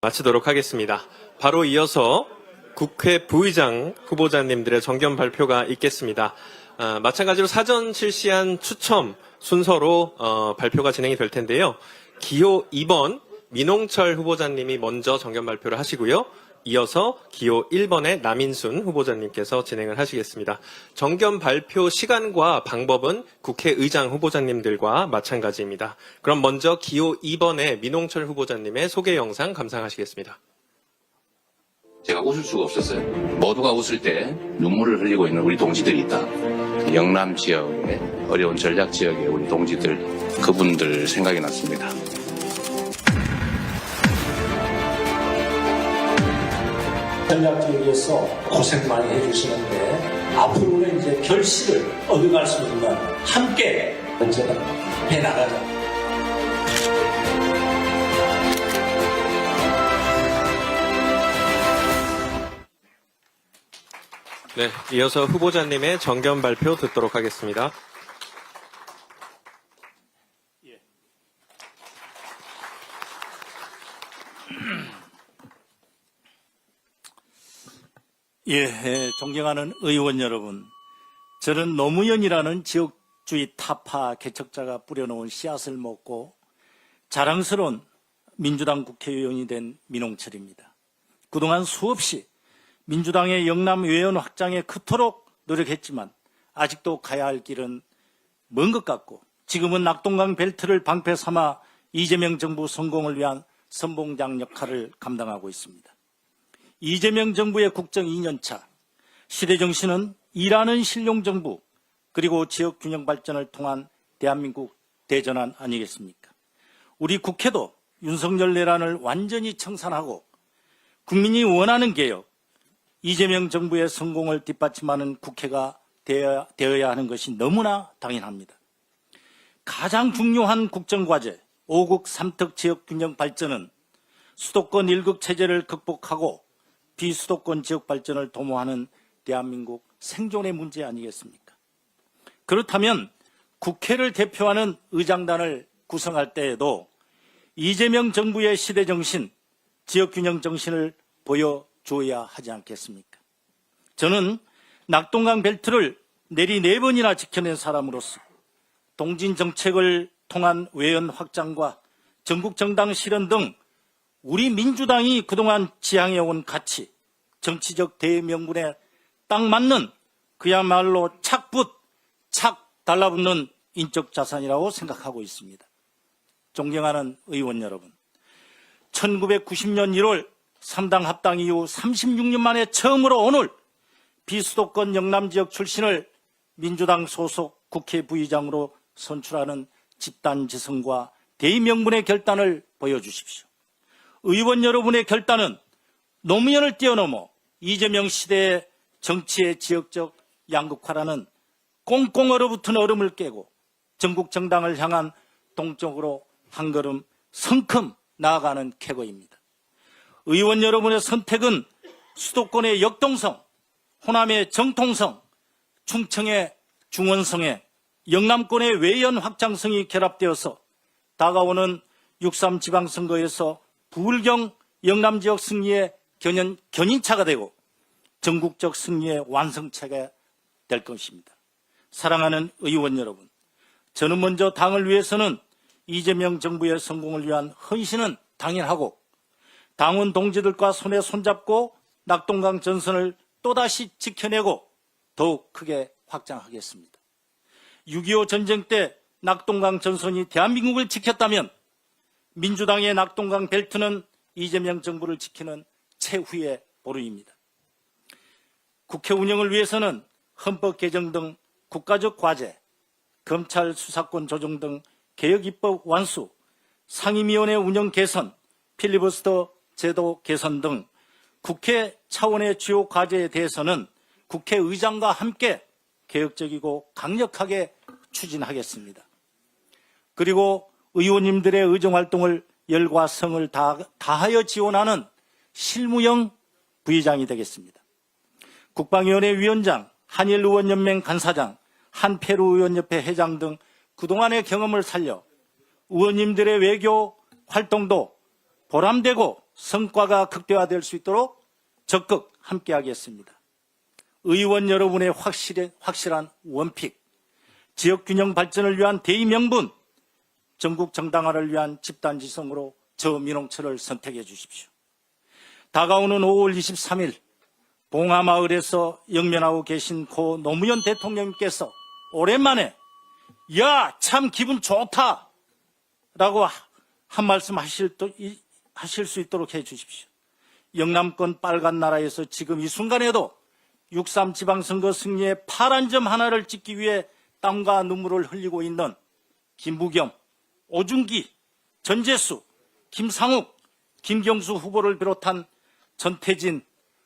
마치도록 하겠습니다. 바로 이어서 국회 부의장 후보자님들의 정견 발표가 있겠습니다. 마찬가지로 사전 실시한 추첨 순서로 발표가 진행이 될 텐데요. 기호 2번 민홍철 후보자님이 먼저 정견 발표를 하시고요. 이어서 기호 1번의 남인순 후보자님께서 진행을 하시겠습니다. 정견 발표 시간과 방법은 국회의장 후보자님들과 마찬가지입니다. 그럼 먼저 기호 2번의 민홍철 후보자님의 소개 영상 감상하시겠습니다. 제가 웃을 수가 없었어요. 모두가 웃을 때 눈물을 흘리고 있는 우리 동지들이 있다. 영남 지역의 어려운 전략 지역의 우리 동지들, 그분들 생각이 났습니다. 전략 지역에서 고생 많이 해주시는데 앞으로는 이제 결실을 얻어갈 수 있는 함께 저는 해나가는. 네, 이어서 후보자님의 정견 발표 듣도록 하겠습니다. 존경하는 의원 여러분, 저는 노무현이라는 지역주의 타파 개척자가 뿌려놓은 씨앗을 먹고 자랑스러운 민주당 국회의원이 된 민홍철입니다. 그동안 수없이 민주당의 영남 외연 확장에 그토록 노력했지만 아직도 가야 할 길은 먼 것 같고, 지금은 낙동강 벨트를 방패 삼아 이재명 정부 성공을 위한 선봉장 역할을 감당하고 있습니다. 이재명 정부의 국정 2년차, 시대정신은 일하는 실용정부, 그리고 지역균형 발전을 통한 대한민국 대전환 아니겠습니까? 우리 국회도 윤석열 내란을 완전히 청산하고 국민이 원하는 개혁, 이재명 정부의 성공을 뒷받침하는 국회가 되어야 하는 것이 너무나 당연합니다. 가장 중요한 국정과제 5국 3특 지역균형 발전은 수도권 1극 체제를 극복하고 비수도권 지역 발전을 도모하는 대한민국 생존의 문제 아니겠습니까? 그렇다면 국회를 대표하는 의장단을 구성할 때에도 이재명 정부의 시대정신, 지역균형 정신을 보여줘야 하지 않겠습니까? 저는 낙동강 벨트를 내리 4번이나 지켜낸 사람으로서 동진 정책을 통한 외연 확장과 전국 정당 실현 등 우리 민주당이 그동안 지향해온 가치, 정치적 대명분에 딱 맞는 그야말로 착 달라붙는 인적 자산이라고 생각하고 있습니다. 존경하는 의원 여러분, 1990년 1월 3당 합당 이후 36년 만에 처음으로 오늘 비수도권 영남지역 출신을 민주당 소속 국회 부의장으로 선출하는 집단지성과 대의명분의 결단을 보여주십시오. 의원 여러분의 결단은 노무현을 뛰어넘어 이재명 시대의 정치의 지역적 양극화라는 꽁꽁 얼어붙은 얼음을 깨고 전국 정당을 향한 동쪽으로 한 걸음 성큼 나아가는 캐거입니다. 의원 여러분의 선택은 수도권의 역동성, 호남의 정통성, 충청의 중원성에 영남권의 외연 확장성이 결합되어서 다가오는 6.3 지방선거에서 부울경 영남지역 승리의 견인차가 되고 전국적 승리의 완성체가 될 것입니다. 사랑하는 의원 여러분, 저는 먼저 당을 위해서는 이재명 정부의 성공을 위한 헌신은 당연하고 당원 동지들과 손에 손잡고 낙동강 전선을 또다시 지켜내고 더욱 크게 확장하겠습니다. 6.25 전쟁 때 낙동강 전선이 대한민국을 지켰다면 민주당의 낙동강 벨트는 이재명 정부를 지키는 최후의 보루입니다. 국회 운영을 위해서는 헌법 개정 등 국가적 과제, 검찰 수사권 조정 등 개혁 입법 완수, 상임위원회 운영 개선, 필리버스터 제도 개선 등 국회 차원의 주요 과제에 대해서는 국회의장과 함께 개혁적이고 강력하게 추진하겠습니다. 그리고 의원님들의 의정활동을 열과 성을 다하여 지원하는 실무형 부의장이 되겠습니다. 국방위원회 위원장, 한일의원연맹 간사장, 한페루의원협회 회장 등 그동안의 경험을 살려 의원님들의 외교 활동도 보람되고 성과가 극대화될 수 있도록 적극 함께하겠습니다. 의원 여러분의 확실한 원픽, 지역균형 발전을 위한 대의명분, 전국 정당화를 위한 집단지성으로 저 민홍철을 선택해 주십시오. 다가오는 5월 23일 봉하마을에서 영면하고 계신 고 노무현 대통령님께서 오랜만에 야, 참 기분 좋다 라고 한 말씀 하실 수 있도록 해 주십시오. 영남권 빨간 나라에서 지금 이 순간에도 6.3 지방선거 승리의 파란 점 하나를 찍기 위해 땀과 눈물을 흘리고 있는 김부겸, 오중기, 전재수, 김상욱, 김경수 후보를 비롯한 전태진,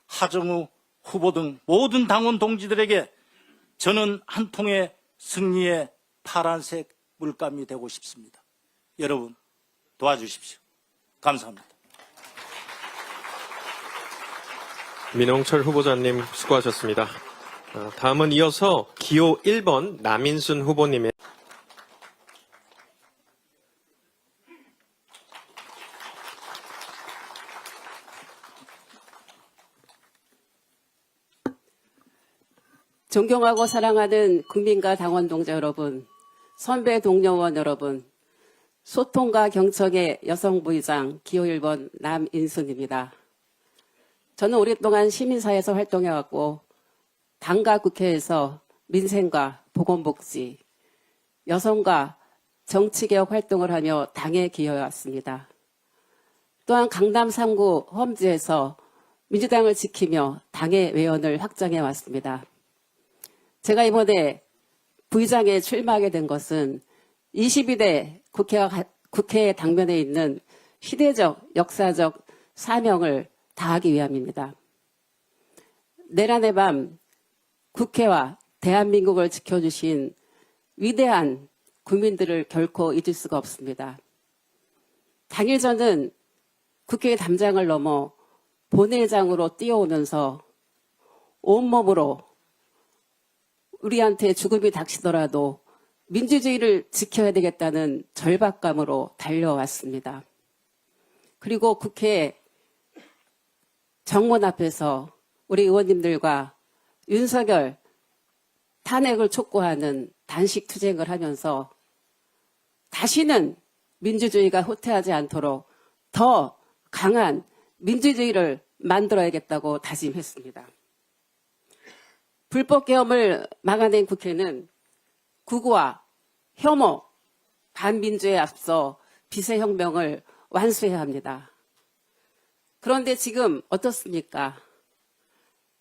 하정우 후보 등 모든 당원 동지들에게 저는 한 통의 승리의 파란색 물감이 되고 싶습니다. 여러분 도와주십시오. 감사합니다. 민홍철 후보자님 수고하셨습니다. 다음은 이어서 기호 1번 남인순 후보님의 존경하고 사랑하는 국민과 당원 동지 여러분, 선배 동료원 여러분, 소통과 경청의 여성부의장 기호 1번 남인순입니다. 저는 오랫동안 시민사회에서 활동해왔고 당과 국회에서 민생과 보건복지, 여성과 정치개혁 활동을 하며 당에 기여해왔습니다. 또한 강남 3구 험지에서 민주당을 지키며 당의 외연을 확장해왔습니다. 제가 이번에 부의장에 출마하게 된 것은 22대 국회 당면에 있는 시대적, 역사적 사명을 다하기 위함입니다. 내란의 밤 국회와 대한민국을 지켜주신 위대한 국민들을 결코 잊을 수가 없습니다. 당일 저는 국회 담장을 넘어 본회의장으로 뛰어오면서 온몸으로 우리한테 죽음이 닥치더라도 민주주의를 지켜야 되겠다는 절박감으로 달려왔습니다. 그리고 국회 정문 앞에서 우리 의원님들과 윤석열 탄핵을 촉구하는 단식 투쟁을 하면서 다시는 민주주의가 후퇴하지 않도록 더 강한 민주주의를 만들어야겠다고 다짐했습니다. 불법 계엄을 막아낸 국회는 구구와 혐오, 반민주에 앞서 비세혁명을 완수해야 합니다. 그런데 지금 어떻습니까?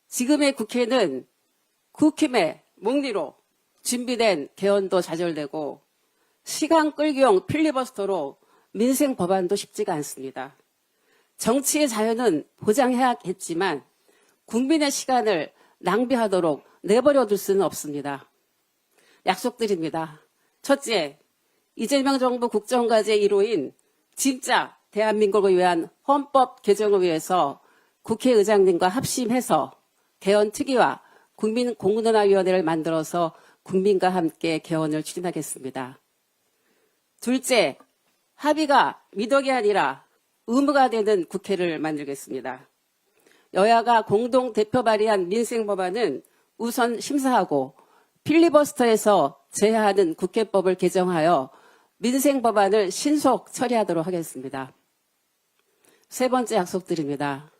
지금의 국회는 국힘의 몽리로 준비된 개헌도 좌절되고 시간 끌기용 필리버스터로 민생 법안도 쉽지가 않습니다. 정치의 자유는 보장해야겠지만 국민의 시간을 낭비하도록 내버려 둘 수는 없습니다. 약속드립니다. 첫째, 이재명 정부 국정과제의 1호인 진짜 대한민국을 위한 헌법 개정을 위해서 국회의장님과 합심해서 개헌특위와 국민공론화위원회를 만들어서 국민과 함께 개헌을 추진하겠습니다. 둘째, 합의가 미덕이 아니라 의무가 되는 국회를 만들겠습니다. 여야가 공동 대표 발의한 민생법안은 우선 심사하고 필리버스터에서 제하하는 국회법을 개정하여 민생법안을 신속 처리하도록 하겠습니다. 세 번째 약속드립니다.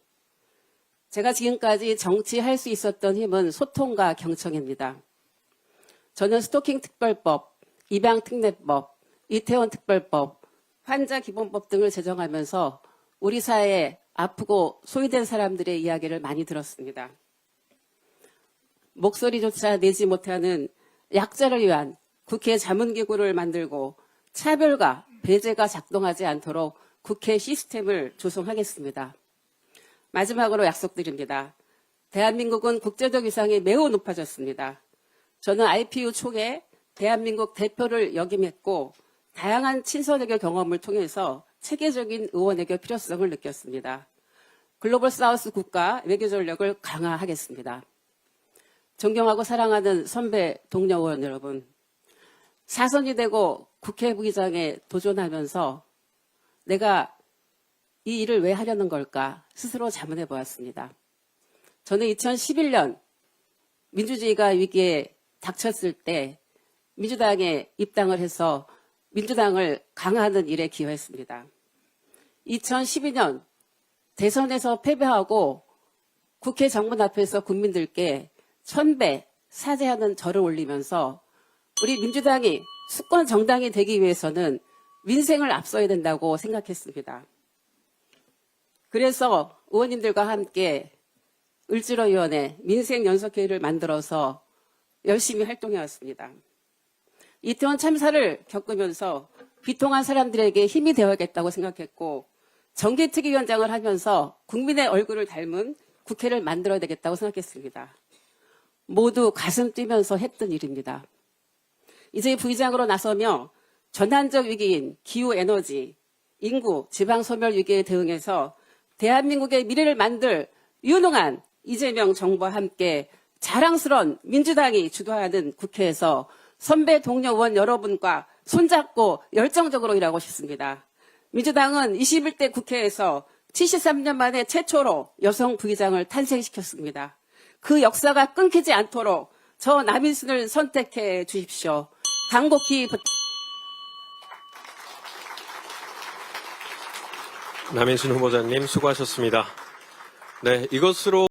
제가 지금까지 정치할 수 있었던 힘은 소통과 경청입니다. 저는 스토킹 특별법, 입양 특례법, 이태원 특별법, 환자 기본법 등을 제정하면서 우리 사회에 아프고 소외된 사람들의 이야기를 많이 들었습니다. 목소리조차 내지 못하는 약자를 위한 국회 자문기구를 만들고 차별과 배제가 작동하지 않도록 국회 시스템을 조성하겠습니다. 마지막으로 약속드립니다. 대한민국은 국제적 위상이 매우 높아졌습니다. 저는 IPU 초기에 대한민국 대표를 역임했고 다양한 친서외교 경험을 통해서 체계적인 의원외교 필요성을 느꼈습니다. 글로벌 사우스 국가 외교 전력을 강화하겠습니다. 존경하고 사랑하는 선배 동료 의원 여러분, 사선이 되고 국회 부의장에 도전하면서 내가 이 일을 왜 하려는 걸까 스스로 자문해 보았습니다. 저는 2011년 민주주의가 위기에 닥쳤을 때 민주당에 입당을 해서 민주당을 강화하는 일에 기여했습니다. 2012년 대선에서 패배하고 국회 정문 앞에서 국민들께 1000배 사죄하는 절을 올리면서 우리 민주당이 수권 정당이 되기 위해서는 민생을 앞서야 된다고 생각했습니다. 그래서 의원님들과 함께 을지로위원회 민생연석회의를 만들어서 열심히 활동해 왔습니다. 이태원 참사를 겪으면서 비통한 사람들에게 힘이 되어야겠다고 생각했고 정기특위위원장을 하면서 국민의 얼굴을 닮은 국회를 만들어야 되겠다고 생각했습니다. 모두 가슴 뛰면서 했던 일입니다. 이제 부의장으로 나서며 전환적 위기인 기후에너지, 인구, 지방소멸 위기에 대응해서 대한민국의 미래를 만들 유능한 이재명 정부와 함께 자랑스러운 민주당이 주도하는 국회에서 선배 동료 의원 여러분과 손잡고 열정적으로 일하고 싶습니다. 민주당은 21대 국회에서 73년 만에 최초로 여성 부의장을 탄생시켰습니다. 그 역사가 끊기지 않도록 저 남인순을 선택해 주십시오. 간곡히 남인순 후보자님 수고하셨습니다. 네, 이것으로